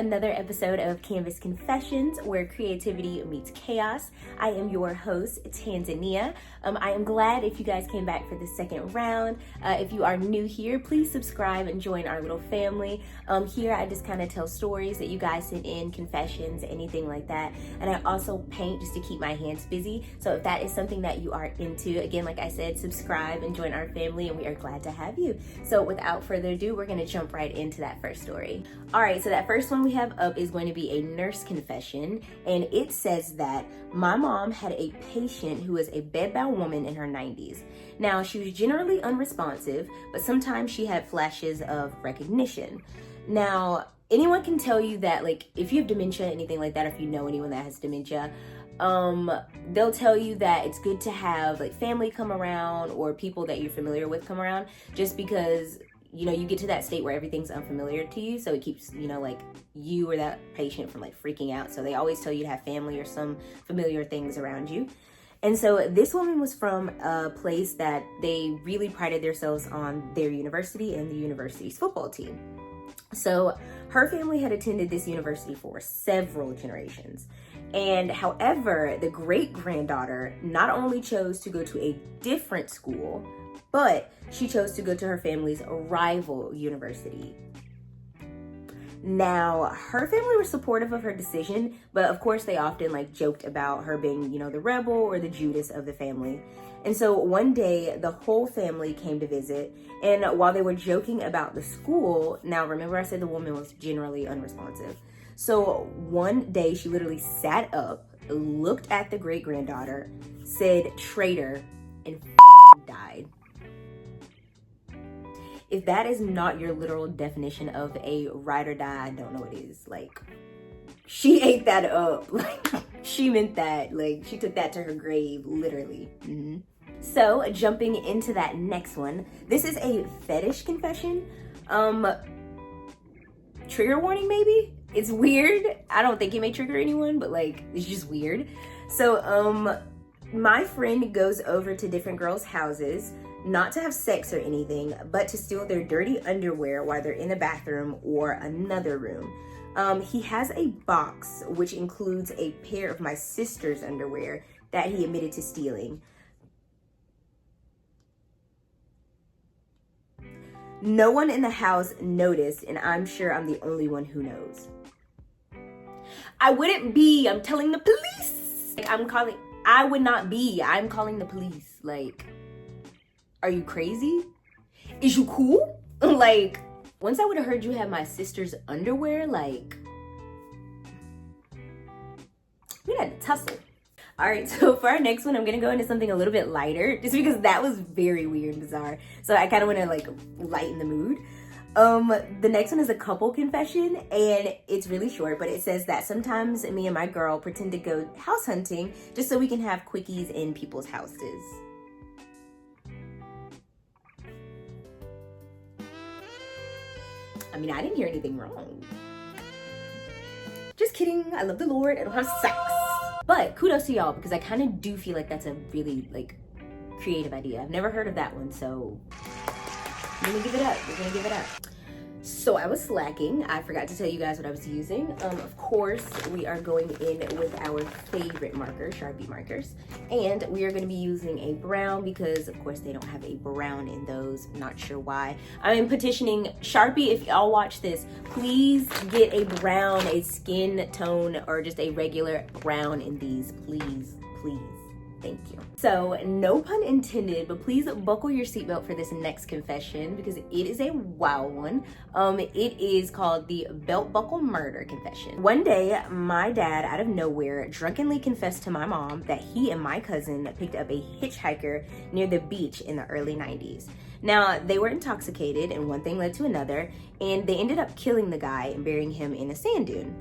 another episode of Canvas Confessions, where creativity meets chaos. I am your host, Tanzania. I am glad if you guys came back for the second round. If you are new here, please subscribe and join our little family. Here I just kind of tell stories that you guys sent in, confessions, anything like that. And I also paint just to keep my hands busy. So if that is something that you are into, again, like I said, subscribe and join our family, and we are glad to have you. So without further ado, we're going to jump right into that first story. All right, so that first one we have up is going to be a nurse confession, and it says that my mom had a patient who was a bedbound woman in her 90s. Now, she was generally unresponsive, but sometimes she had flashes of recognition. Now, anyone can tell you that, like, if you have dementia, anything like that, or if you know anyone that has dementia, they'll tell you that it's good to have like family come around or people that you're familiar with come around, just because you get to that state where everything's unfamiliar to you, so it keeps like you or that patient from like freaking out. So they always tell you to have family or some familiar things around you. And so this woman was from a place that they really prided themselves on their university and the university's football team. So her family had attended this university for several generations. And however, the great-granddaughter not only chose to go to a different school, but she chose to go to her family's rival university. Now, her family was supportive of her decision, but of course they often like joked about her being, the rebel or the Judas of the family. And so one day the whole family came to visit, and while they were joking about the school, now remember I said the woman was generally unresponsive. So one day she literally sat up, looked at the great-granddaughter, said traitor, and died. If that is not your literal definition of a ride or die, I don't know what is. Like, she ate that up. Like, she meant that. Like, she took that to her grave, literally. So, jumping into that next one. This is a fetish confession. Trigger warning, maybe? It's weird. I don't think it may trigger anyone, but like, it's just weird. So, my friend goes over to different girls' houses, not to have sex or anything, but to steal their dirty underwear while they're in the bathroom or another room. He has a box which includes a pair of my sister's underwear that he admitted to stealing. No one in the house noticed, and I'm sure I'm the only one who knows. I wouldn't be. I'm telling the police. I'm calling the police. Like, are you crazy? Is you cool? Like, once I would have heard you have my sister's underwear, like, we had to tussle. All right, so for our next one, I'm gonna go into something a little bit lighter, just because that was very weird and bizarre. So I kind of want to like lighten the mood. The next one is a couple confession, and it's really short, but it says that sometimes me and my girl pretend to go house hunting just so we can have quickies in people's houses. I mean, I didn't hear anything wrong. Just kidding. I love the Lord. I don't have sex. But kudos to y'all, because I kind of do feel like that's a really like creative idea. I've never heard of that one, so I'm gonna give it up. We're gonna give it up. So I was slacking. I forgot to tell you guys what I was using. Of course, we are going in with our favorite marker, Sharpie markers. And we are going to be using a brown because, of course, they don't have a brown in those. Not sure why. I'm petitioning Sharpie, if y'all watch this, please get a brown, a skin tone, or just a regular brown in these. Please, please. Thank you. So, no pun intended, but please buckle your seatbelt for this next confession because it is a wild one. It is called the belt buckle murder confession. One day, my dad, out of nowhere, drunkenly confessed to my mom that he and my cousin picked up a hitchhiker near the beach in the early 90s. Now, they were intoxicated, and one thing led to another, and they ended up killing the guy and burying him in a sand dune.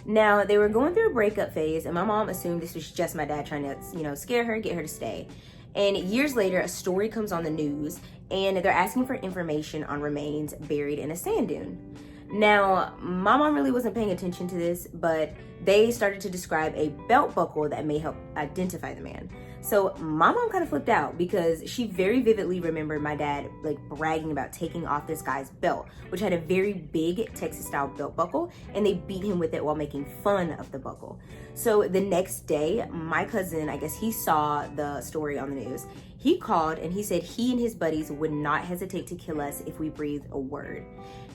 Now, they were going through a breakup phase, and my mom assumed this was just my dad trying to, scare her, get her to stay. And years later, a story comes on the news, and they're asking for information on remains buried in a sand dune. Now, my mom really wasn't paying attention to this, but they started to describe a belt buckle that may help identify the man. So my mom kind of flipped out because she very vividly remembered my dad like bragging about taking off this guy's belt, which had a very big Texas style belt buckle, and they beat him with it while making fun of the buckle. So the next day, my cousin, I guess he saw the story on the news. He called and he said he and his buddies would not hesitate to kill us if we breathed a word.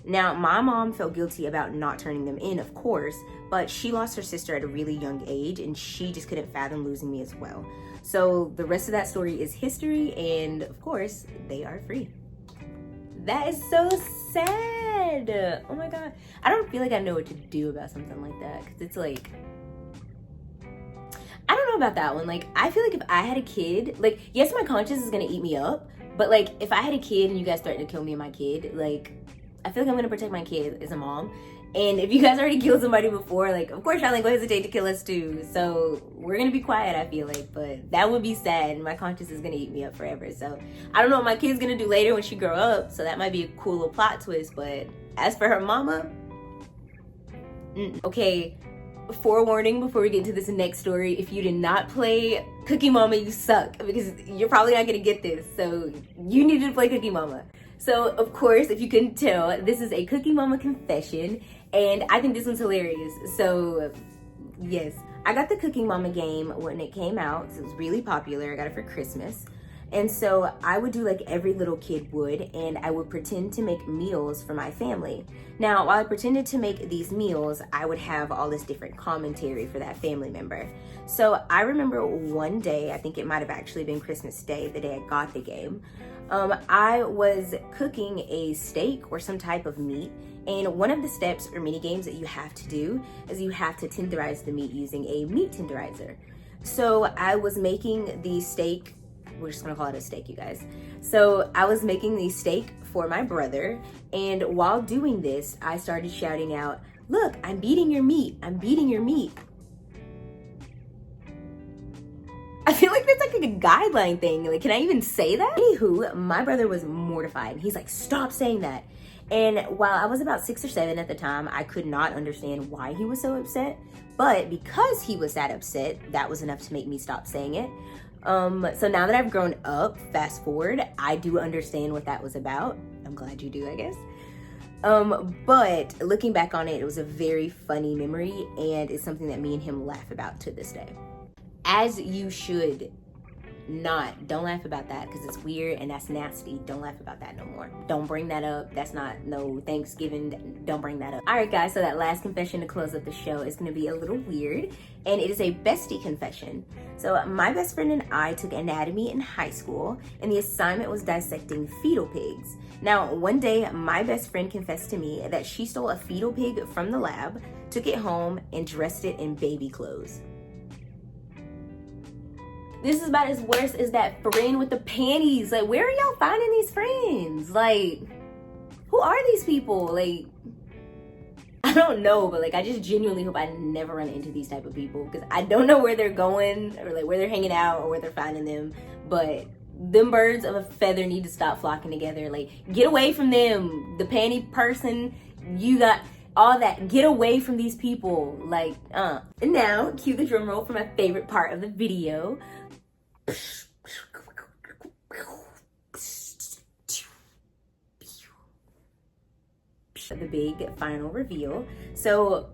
Now, my mom felt guilty about not turning them in, of course, but she lost her sister at a really young age and she just couldn't fathom losing me as well. So the rest of that story is history, and of course, they are free. That is so sad. Oh my God. I don't feel like I know what to do about something like that, because it's like, I don't know about that one. Like, I feel like if I had a kid, like, yes, my conscience is gonna eat me up, but like, if I had a kid and you guys threatened to kill me and my kid, like, I feel like I'm gonna protect my kid as a mom. And if you guys already killed somebody before, like, of course y'all ain't gonna hesitate to kill us too. So we're gonna be quiet, I feel like, but that would be sad and my conscience is gonna eat me up forever. So I don't know what my kid's gonna do later when she grow up, so that might be a cool little plot twist, but as for her mama, okay, forewarning before we get into this next story, if you did not play Cookie Mama, you suck, because you're probably not gonna get this, so you needed to play Cookie Mama. So, of course, if you couldn't tell, this is a Cookie Mama confession, and I think this one's hilarious. So, yes, I got the Cookie Mama game when it came out. It was really popular. I got it for Christmas. And so I would do like every little kid would, and I would pretend to make meals for my family. Now, while I pretended to make these meals, I would have all this different commentary for that family member. So I remember one day, I think it might have actually been Christmas Day, the day I got the game, I was cooking a steak or some type of meat, and one of the steps or mini games that you have to do is you have to tenderize the meat using a meat tenderizer. So I was making the steak, we're just gonna call it a steak, you guys. So I was making the steak for my brother, and while doing this, I started shouting out, "Look, I'm beating your meat, I'm beating your meat." I feel like that's like a guideline thing. Like, can I even say that? Anywho, my brother was mortified. He's like, "Stop saying that." And while I was about 6 or 7 at the time, I could not understand why he was so upset. But because he was that upset, that was enough to make me stop saying it. So now that I've grown up, fast forward, I do understand what that was about. I'm glad you do, I guess. But looking back on it, it was a very funny memory, and it's something that me and him laugh about to this day. As you should not. Don't laugh about that because it's weird and that's nasty. Don't laugh about that no more. Don't bring that up. That's not no Thanksgiving. Don't bring that up. All right, guys, so that last confession to close up the show is going to be a little weird, and it is a bestie confession. So my best friend and I took anatomy in high school, and the assignment was dissecting fetal pigs. Now, one day, my best friend confessed to me that she stole a fetal pig from the lab, took it home, and dressed it in baby clothes. This is about as worse as that friend with the panties. Like, where are y'all finding these friends? Like, who are these people? Like, I don't know, but like, I just genuinely hope I never run into these type of people, because I don't know where they're going or like where they're hanging out or where they're finding them. But them birds of a feather need to stop flocking together. Like, get away from them. The panty person, you got all that. Get away from these people. Like, And now, cue the drum roll for my favorite part of the video. The big final reveal. So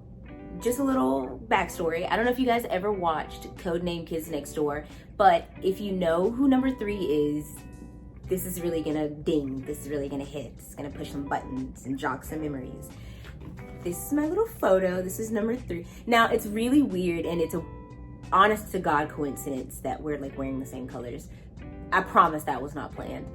just a little backstory. I don't know if you guys ever watched Codename Kids Next Door, but if you know who number 3 is, this is really gonna ding. This is really gonna hit. It's gonna push some buttons and jog some memories. This is my little photo. This is number 3. Now, it's really weird, and it's a honest to God coincidence that we're like wearing the same colors. I promise that was not planned.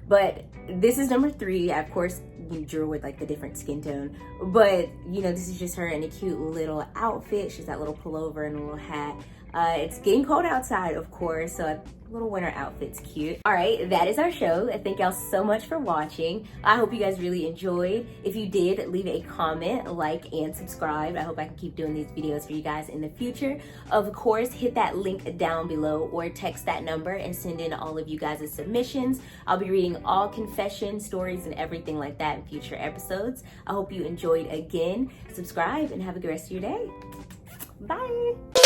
But this is number 3. Of course, you drew with like the different skin tone, but you know, this is just her in a cute little outfit. She's that little pullover and a little hat. It's getting cold outside, of course, so a little winter outfit's cute. All right, that is our show. Thank y'all so much for watching. I hope you guys really enjoyed. If you did, leave a comment, like, and subscribe. I hope I can keep doing these videos for you guys in the future. Of course, hit that link down below or text that number and send in all of you guys' submissions. I'll be reading all confession stories and everything like that in future episodes. I hope you enjoyed again. Subscribe and have a good rest of your day. Bye.